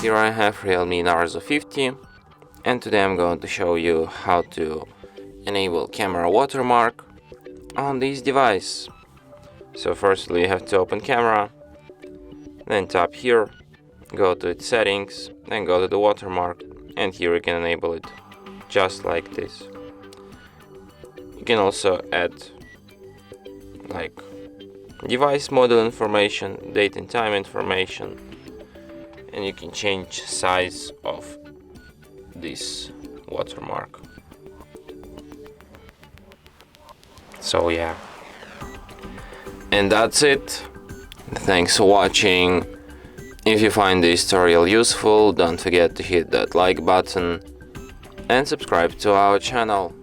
Here I have Realme Narzo 50, and today I'm going to show you how to enable camera watermark on this device. So firstly you have to open camera, then tap here, go to its settings, then go to the watermark, and here you can enable it just like this. You can also add like device model information, date and time information, and you can change size of this watermark. So yeah, and that's it. Thanks for watching. If you find this tutorial useful, don't forget to hit that like button and subscribe to our channel.